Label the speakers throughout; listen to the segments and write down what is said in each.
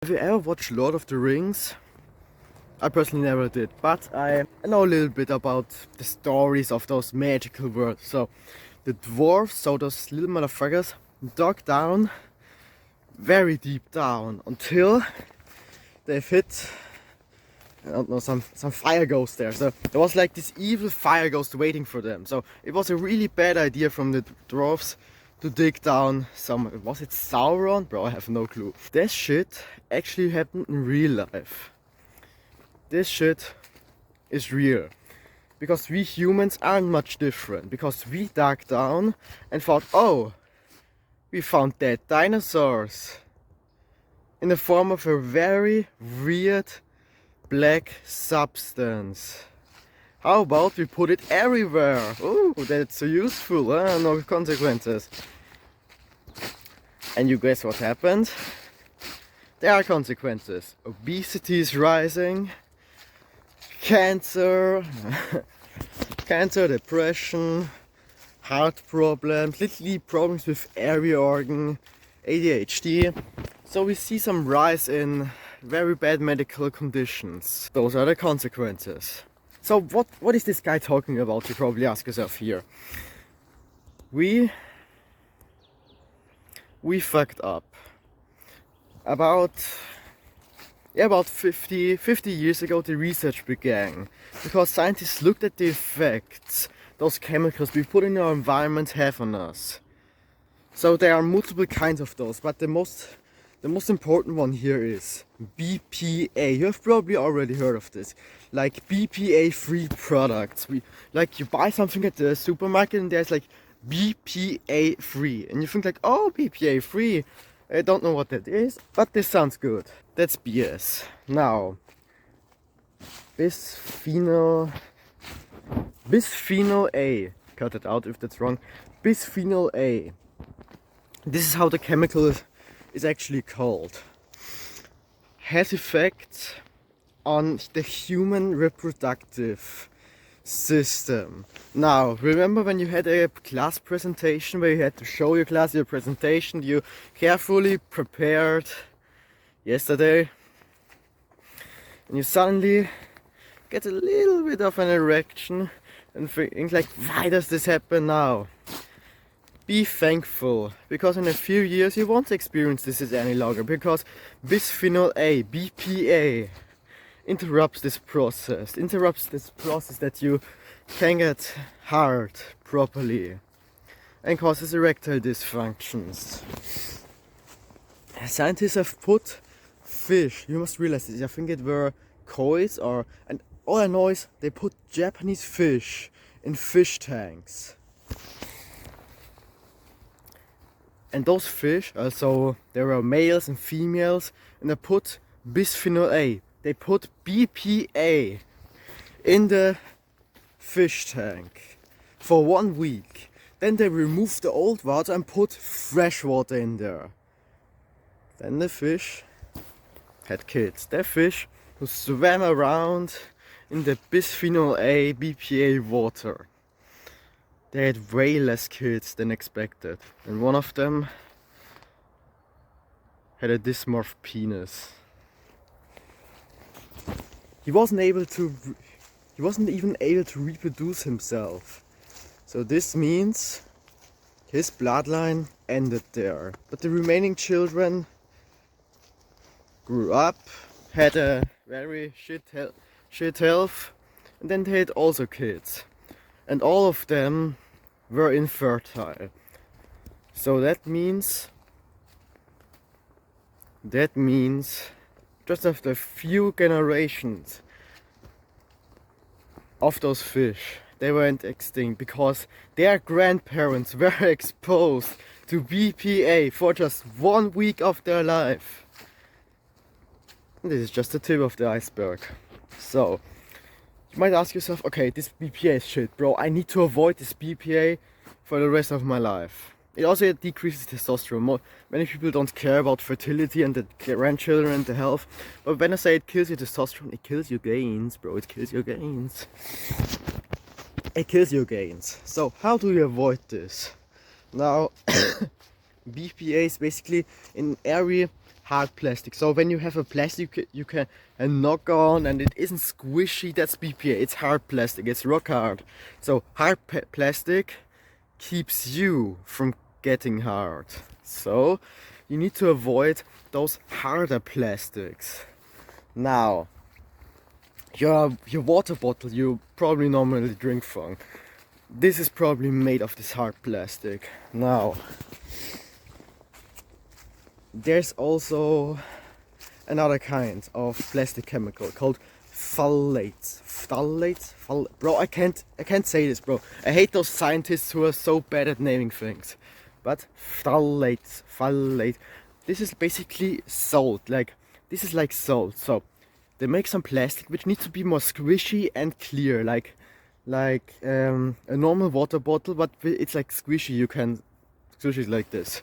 Speaker 1: Have you ever watched Lord of the Rings? I personally never did, but I know a little bit about the stories of those magical worlds. So the dwarves, so those little motherfuckers, dug down very deep down until they've hit, I don't know, some fire ghost there. So there was like this evil fire ghost waiting for them. So it was a really bad idea from the dwarves to dig down some, was it Sauron? Bro, I have no clue. This shit actually happened in real life. This shit is real. Because we humans aren't much different. Because we dug down and thought, oh, we found dead dinosaurs. In the form of a very weird black substance. How about we put it everywhere? Oh, that's so useful, huh? No consequences. And you guess what happened? There are consequences. Obesity is rising. Cancer. Cancer, depression, heart problems, little problems with area organ, ADHD. So we see some rise in very bad medical conditions. Those are the consequences. So what is this guy talking about? You probably ask yourself here. We fucked up. About 50 years ago the research began. Because scientists looked at the effects those chemicals we put in our environment have on us. So there are multiple kinds of those, but the most important one here is BPA. You have probably already heard of this. Like BPA-free products. Like you buy something at the supermarket and there's like BPA-free. And you think like, oh, BPA-free. I don't know what that is, but this sounds good. That's BS. Now, bisphenol A. Cut it out if that's wrong. Bisphenol A. This is how the chemical is actually called. Has effects on the human reproductive system. Now, remember when you had a class presentation where you had to show your class your presentation you carefully prepared yesterday, and you suddenly get a little bit of an erection and think like, why does this happen now? Be thankful, because in a few years you won't experience this any longer, because bisphenol A, BPA, interrupts this process that you can get hard properly and causes erectile dysfunctions. Scientists have put fish, you must realize this, I think it were koi's and all I know is they put Japanese fish in fish tanks. And those fish, also there were males and females, and they put bisphenol A. They put BPA in the fish tank for 1 week. Then they removed the old water and put fresh water in there. Then the fish had kids. The fish who swam around in the bisphenol A BPA water. They had way less kids than expected. And one of them had a dysmorph penis. He wasn't even able to reproduce himself. So this means his bloodline ended there. But the remaining children grew up, had a very shit health, and then they had also kids. And all of them were infertile. So that means just after a few generations of those fish, they went extinct because their grandparents were exposed to BPA for just 1 week of their life. And this is just the tip of the iceberg. So, you might ask yourself, okay, this BPA is shit, bro. I need to avoid this BPA for the rest of my life. It also decreases testosterone. Many people don't care about fertility and the grandchildren and the health. But when I say it kills your testosterone, it kills your gains, bro. It kills your gains. It kills your gains. So how do you avoid this? Now, BPA is basically in every hard plastic. So when you have a plastic you can knock on and it isn't squishy, that's BPA. It's hard plastic, it's rock hard. So hard plastic keeps you from getting hard. So you need to avoid those harder plastics. Now, your water bottle you probably normally drink from, this is probably made of this hard plastic. Now, there's also another kind of plastic chemical called phthalates. Bro, I can't say this, bro. I hate those scientists who are so bad at naming things. But phthalate. This is basically salt. Like, this is like salt. So they make some plastic which needs to be more squishy and clear, like a normal water bottle, but it's like squishy. You can squish it like this.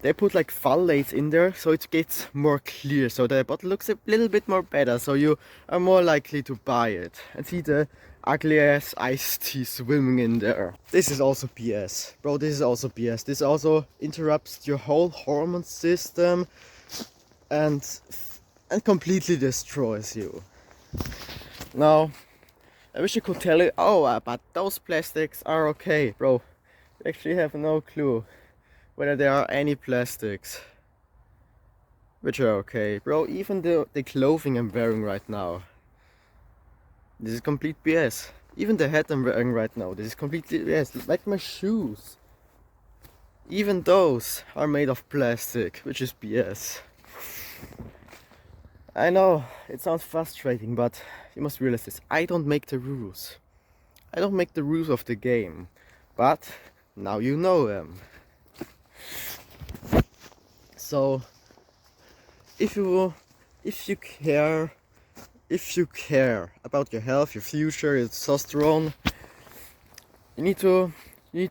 Speaker 1: They put like phthalates in there so it gets more clear, so the bottle looks a little bit more better, so you are more likely to buy it and see the ugly ass iced tea swimming in there. This is also BS, bro. This is also BS. This also interrupts your whole hormone system and completely destroys you. Now, I wish I could tell you, oh, but those plastics are okay, bro. You actually have no clue whether there are any plastics which are okay, bro. Even the clothing I'm wearing right now, this is complete BS. Even the hat I'm wearing right now, this is completely BS. Like my shoes, even those are made of plastic, which is BS. I know it sounds frustrating, but you must realize this. I don't make the rules. I don't make the rules of the game, but now you know them. So if you care about your health, your future, your testosterone, you need to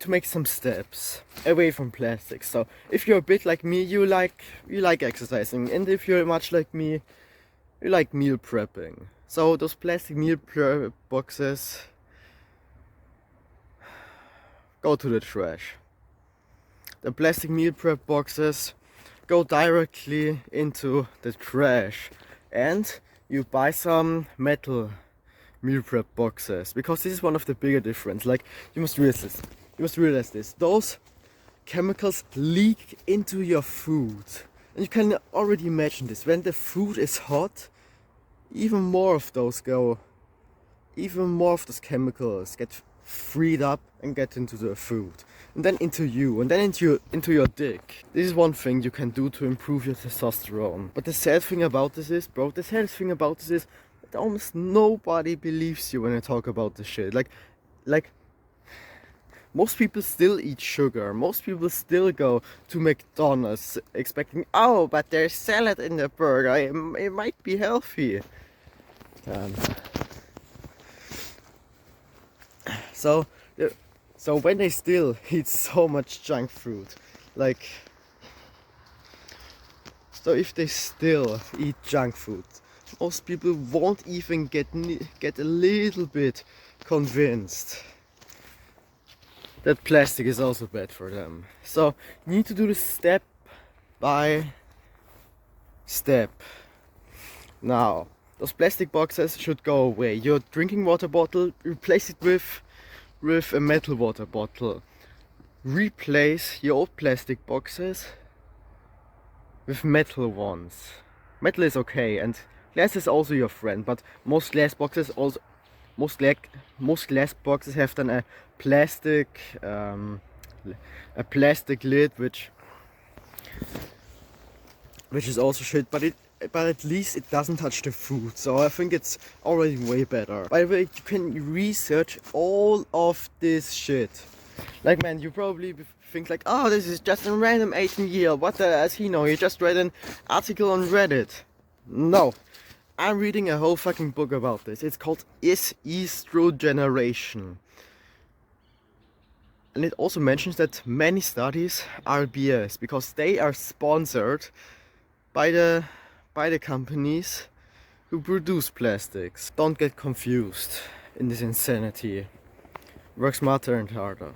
Speaker 1: make some steps away from plastics. So if you're a bit like me, you like exercising, and if you're much like me, you like meal prepping. So those plastic meal prep boxes, go to the trash. The plastic meal prep boxes go directly into the trash, and you buy some metal meal prep boxes, because this is one of the bigger difference. Like, you must realize this. Those chemicals leak into your food, and you can already imagine this. When the food is hot, even more of those chemicals get freed up and get into the food, and then into you, and then into your dick. This is one thing you can do to improve your testosterone. But the sad thing about this is, bro, that almost nobody believes you when I talk about this shit. Like most people still eat sugar. Most people still go to McDonald's expecting, oh, but there's salad in the burger, it might be healthy. So when they still eat so much junk food, so if they still eat junk food, most people won't even get a little bit convinced that plastic is also bad for them. So you need to do this step by step. Now, those plastic boxes should go away. Your drinking water bottle, replace it with a metal water bottle. Replace your old plastic boxes with metal ones. Metal is okay, and glass is also your friend, but most glass boxes have then a plastic lid, which is also shit, but at least it doesn't touch the food, so I think it's already way better. By the way, you can research all of this shit. Like, man, you probably think like, oh, this is just a random 18-year, what does he know? He just read an article on Reddit. No, I'm reading a whole fucking book about this. It's called Estrogeneration. And it also mentions that many studies are BS, because they are sponsored by the companies who produce plastics. Don't get confused in this insanity. Work smarter and harder.